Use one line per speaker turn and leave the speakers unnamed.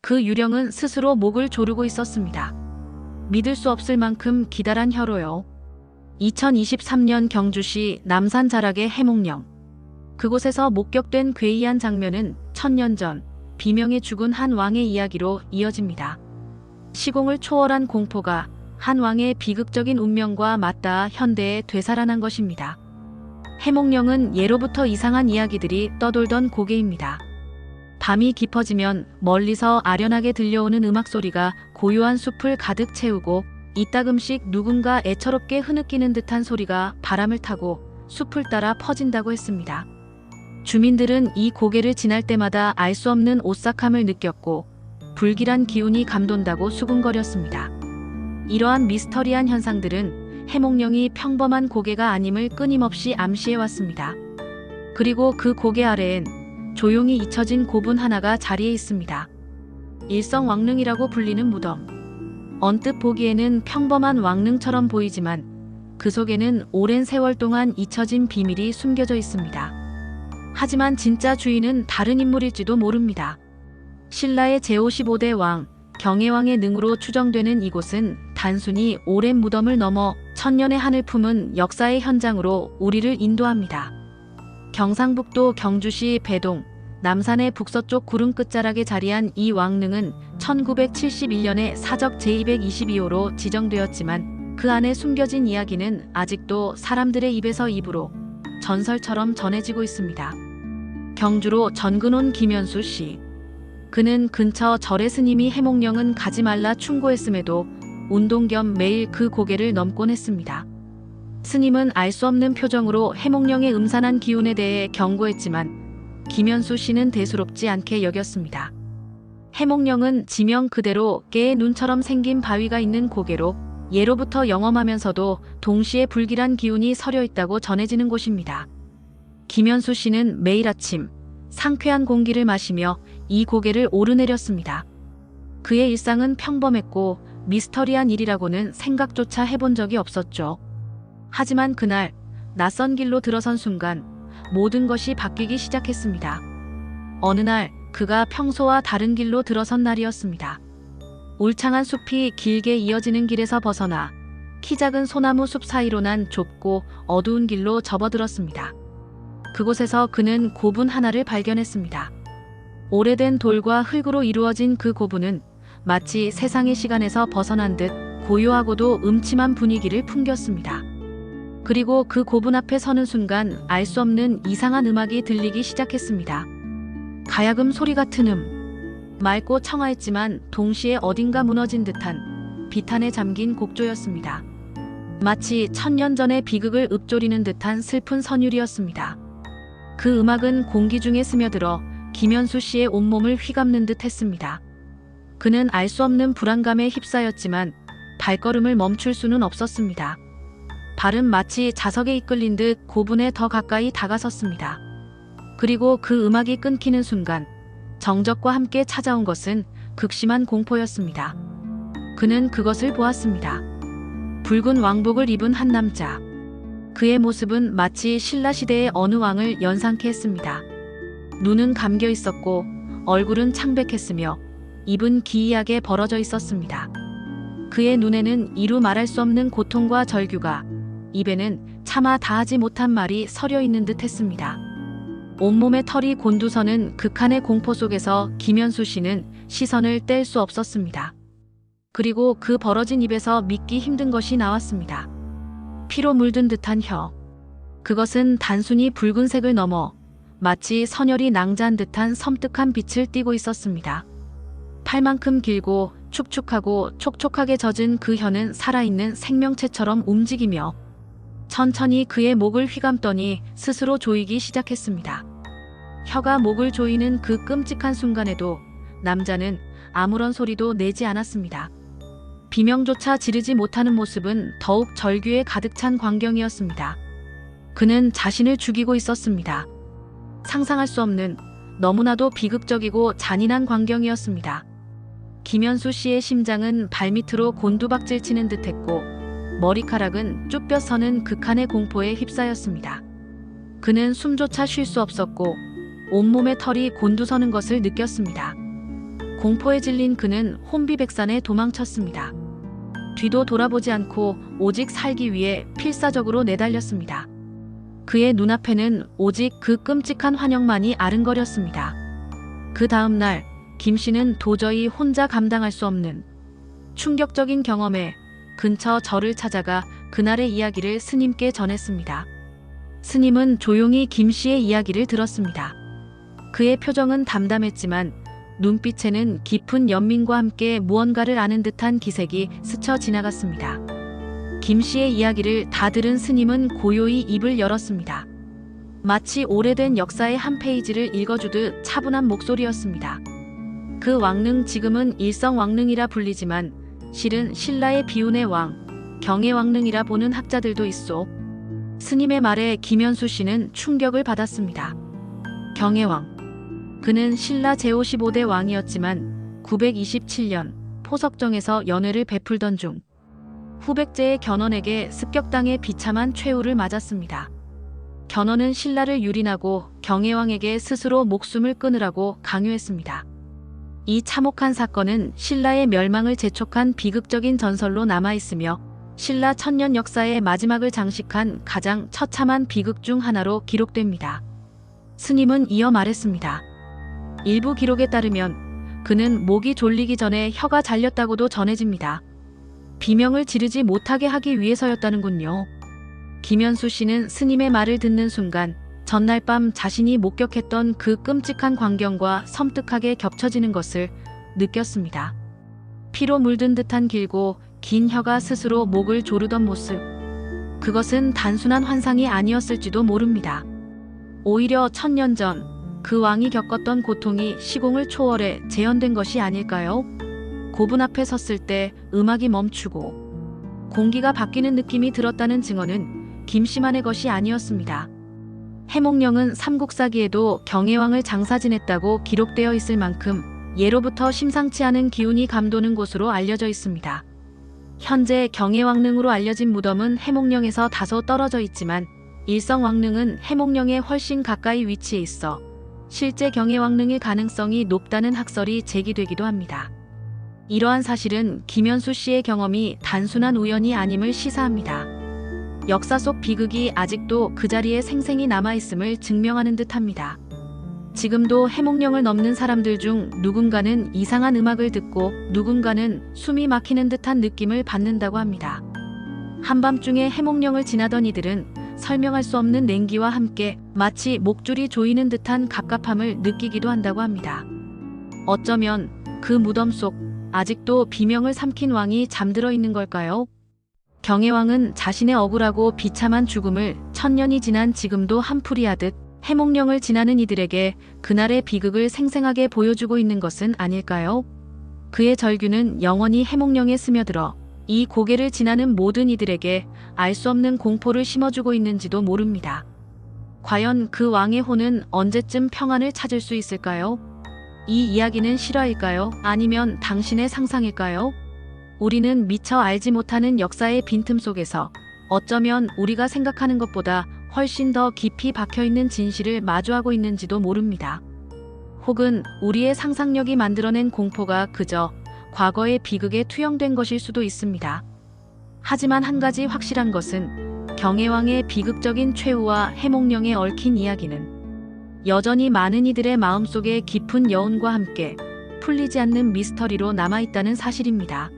그 유령은 스스로 목을 조르고 있었습니다. 믿을 수 없을 만큼 기다란 혀로요. 2023년 경주시 남산 자락의 해몽령. 그곳에서 목격된 괴이한 장면은 1000년 전 비명에 죽은 한 왕의 이야기로 이어집니다. 시공을 초월한 공포가 한 왕의 비극적인 운명과 맞닿아 현대에 되살아난 것입니다. 해몽령은 예로부터 이상한 이야기들이 떠돌던 고개입니다. 밤이 깊어지면 멀리서 아련하게 들려오는 음악 소리가 고요한 숲을 가득 채우고 이따금씩 누군가 애처롭게 흐느끼는 듯한 소리가 바람을 타고 숲을 따라 퍼진다고 했습니다. 주민들은 이 고개를 지날 때마다 알 수 없는 오싹함을 느꼈고 불길한 기운이 감돈다고 수군거렸습니다. 이러한 미스터리한 현상들은 해몽령이 평범한 고개가 아님을 끊임없이 암시해왔습니다. 그리고 그 고개 아래엔 조용히 잊혀진 고분 하나가 자리에 있습니다. 일성왕릉이라고 불리는 무덤. 언뜻 보기에는 평범한 왕릉처럼 보이지만 그 속에는 오랜 세월 동안 잊혀진 비밀이 숨겨져 있습니다. 하지만 진짜 주인은 다른 인물일지도 모릅니다. 신라의 제55대 왕, 경혜왕의 능으로 추정되는 이곳은 단순히 오랜 무덤을 넘어 천년의 한을 품은 역사의 현장으로 우리를 인도합니다. 경상북도 경주시 배동, 남산의 북서쪽 구름 끝자락에 자리한 이 왕릉은 1971년에 사적 제222호로 지정되었지만 그 안에 숨겨진 이야기는 아직도 사람들의 입에서 입으로 전설처럼 전해지고 있습니다. 경주로 전근 온 김현수 씨. 그는 근처 절의 스님이 해몽령은 가지 말라 충고했음에도 운동 겸 매일 그 고개를 넘곤 했습니다. 스님은 알 수 없는 표정으로 해몽령의 음산한 기운에 대해 경고했지만 김현수 씨는 대수롭지 않게 여겼습니다. 해몽령은 지명 그대로 깨의 눈처럼 생긴 바위가 있는 고개로 예로부터 영험하면서도 동시에 불길한 기운이 서려 있다고 전해지는 곳입니다. 김현수 씨는 매일 아침 상쾌한 공기를 마시며 이 고개를 오르내렸습니다. 그의 일상은 평범했고 미스터리한 일이라고는 생각조차 해본 적이 없었죠. 하지만 그날 낯선 길로 들어선 순간 모든 것이 바뀌기 시작했습니다. 어느 날 그가 평소와 다른 길로 들어선 날이었습니다. 울창한 숲이 길게 이어지는 길에서 벗어나 키 작은 소나무 숲 사이로 난 좁고 어두운 길로 접어들었습니다. 그곳에서 그는 고분 하나를 발견했습니다. 오래된 돌과 흙으로 이루어진 그 고분은 마치 세상의 시간에서 벗어난 듯 고요하고도 음침한 분위기를 풍겼습니다. 그리고 그 고분 앞에 서는 순간 알 수 없는 이상한 음악이 들리기 시작했습니다. 가야금 소리 같은 맑고 청아했지만 동시에 어딘가 무너진 듯한 비탄에 잠긴 곡조였습니다. 마치 1000년 전의 비극을 읊조리는 듯한 슬픈 선율이었습니다. 그 음악은 공기 중에 스며들어 김현수 씨의 온몸을 휘감는 듯 했습니다. 그는 알 수 없는 불안감에 휩싸였지만 발걸음을 멈출 수는 없었습니다. 발은 마치 자석에 이끌린 듯 고분에 더 가까이 다가섰습니다. 그리고 그 음악이 끊기는 순간 정적과 함께 찾아온 것은 극심한 공포였습니다. 그는 그것을 보았습니다. 붉은 왕복을 입은 한 남자. 그의 모습은 마치 신라시대의 어느 왕을 연상케 했습니다. 눈은 감겨 있었고 얼굴은 창백했으며 입은 기이하게 벌어져 있었습니다. 그의 눈에는 이루 말할 수 없는 고통과 절규가, 입에는 차마 다하지 못한 말이 서려 있는 듯 했습니다. 온몸의 털이 곤두서는 극한의 공포 속에서 김현수 씨는 시선을 뗄 수 없었습니다. 그리고 그 벌어진 입에서 믿기 힘든 것이 나왔습니다. 피로 물든 듯한 혀. 그것은 단순히 붉은색을 넘어 마치 선혈이 낭자한 듯한 섬뜩한 빛을 띠고 있었습니다. 팔만큼 길고 축축하고 촉촉하게 젖은 그 혀는 살아있는 생명체처럼 움직이며 천천히 그의 목을 휘감더니 스스로 조이기 시작했습니다. 혀가 목을 조이는 그 끔찍한 순간에도 남자는 아무런 소리도 내지 않았습니다. 비명조차 지르지 못하는 모습은 더욱 절규에 가득 찬 광경이었습니다. 그는 자신을 죽이고 있었습니다. 상상할 수 없는 너무나도 비극적이고 잔인한 광경이었습니다. 김현수 씨의 심장은 발밑으로 곤두박질 치는 듯했고 머리카락은 쭈뼛 서는 극한의 공포에 휩싸였습니다. 그는 숨조차 쉴 수 없었고 온몸의 털이 곤두서는 것을 느꼈습니다. 공포에 질린 그는 혼비백산에 도망쳤습니다. 뒤도 돌아보지 않고 오직 살기 위해 필사적으로 내달렸습니다. 그의 눈앞에는 오직 그 끔찍한 환영만이 아른거렸습니다. 그 다음 날 김 씨는 도저히 혼자 감당할 수 없는 충격적인 경험에 근처 절을 찾아가 그날의 이야기를 스님께 전했습니다. 스님은 조용히 김 씨의 이야기를 들었습니다. 그의 표정은 담담했지만 눈빛에는 깊은 연민과 함께 무언가를 아는 듯한 기색이 스쳐 지나갔습니다. 김 씨의 이야기를 다 들은 스님은 고요히 입을 열었습니다. 마치 오래된 역사의 한 페이지를 읽어주듯 차분한 목소리였습니다. 그 왕릉, 지금은 일성왕릉이라 불리지만 실은 신라의 비운의 왕, 경혜왕릉이라 보는 학자들도 있소. 스님의 말에 김현수 씨는 충격을 받았습니다. 경혜왕. 그는 신라 제55대 왕이었지만 927년 포석정에서 연회를 베풀던 중 후백제의 견훤에게 습격당해 비참한 최후를 맞았습니다. 견훤은 신라를 유린하고 경혜왕에게 스스로 목숨을 끊으라고 강요했습니다. 이 참혹한 사건은 신라의 멸망을 재촉한 비극적인 전설로 남아있으며 신라 천년 역사의 마지막을 장식한 가장 처참한 비극 중 하나로 기록됩니다. 스님은 이어 말했습니다. 일부 기록에 따르면 그는 목이 졸리기 전에 혀가 잘렸다고도 전해집니다. 비명을 지르지 못하게 하기 위해서였다는군요. 김현수 씨는 스님의 말을 듣는 순간 전날 밤 자신이 목격했던 그 끔찍한 광경과 섬뜩하게 겹쳐지는 것을 느꼈습니다. 피로 물든 듯한 길고 긴 혀가 스스로 목을 조르던 모습. 그것은 단순한 환상이 아니었을지도 모릅니다. 오히려 1000년 전 그 왕이 겪었던 고통이 시공을 초월해 재현된 것이 아닐까요? 고분 앞에 섰을 때 음악이 멈추고 공기가 바뀌는 느낌이 들었다는 증언은 김 씨만의 것이 아니었습니다. 해몽령은 삼국사기에도 경혜왕을 장사 지냈다고 기록되어 있을 만큼 예로부터 심상치 않은 기운이 감도는 곳으로 알려져 있습니다. 현재 경혜왕릉으로 알려진 무덤은 해몽령에서 다소 떨어져 있지만 일성왕릉은 해몽령에 훨씬 가까이 위치해 있어 실제 경혜왕릉일 가능성이 높다는 학설이 제기되기도 합니다. 이러한 사실은 김현수 씨의 경험이 단순한 우연이 아님을 시사합니다. 역사 속 비극이 아직도 그 자리에 생생히 남아있음을 증명하는 듯합니다. 지금도 해몽령을 넘는 사람들 중 누군가는 이상한 음악을 듣고 누군가는 숨이 막히는 듯한 느낌을 받는다고 합니다. 한밤중에 해몽령을 지나던 이들은 설명할 수 없는 냉기와 함께 마치 목줄이 조이는 듯한 갑갑함을 느끼기도 한다고 합니다. 어쩌면 그 무덤 속 아직도 비명을 삼킨 왕이 잠들어 있는 걸까요? 경혜왕은 자신의 억울하고 비참한 죽음을 1000년이 지난 지금도 한풀이하듯 해몽령을 지나는 이들에게 그날의 비극을 생생하게 보여주고 있는 것은 아닐까요? 그의 절규는 영원히 해몽령에 스며들어 이 고개를 지나는 모든 이들에게 알 수 없는 공포를 심어주고 있는지도 모릅니다. 과연 그 왕의 혼은 언제쯤 평안을 찾을 수 있을까요? 이 이야기는 실화일까요? 아니면 당신의 상상일까요? 우리는 미처 알지 못하는 역사의 빈틈 속에서 어쩌면 우리가 생각하는 것보다 훨씬 더 깊이 박혀있는 진실을 마주하고 있는지도 모릅니다. 혹은 우리의 상상력이 만들어낸 공포가 그저 과거의 비극에 투영된 것일 수도 있습니다. 하지만 한 가지 확실한 것은 경혜왕의 비극적인 최후와 해몽령에 얽힌 이야기는 여전히 많은 이들의 마음속에 깊은 여운과 함께 풀리지 않는 미스터리로 남아있다는 사실입니다.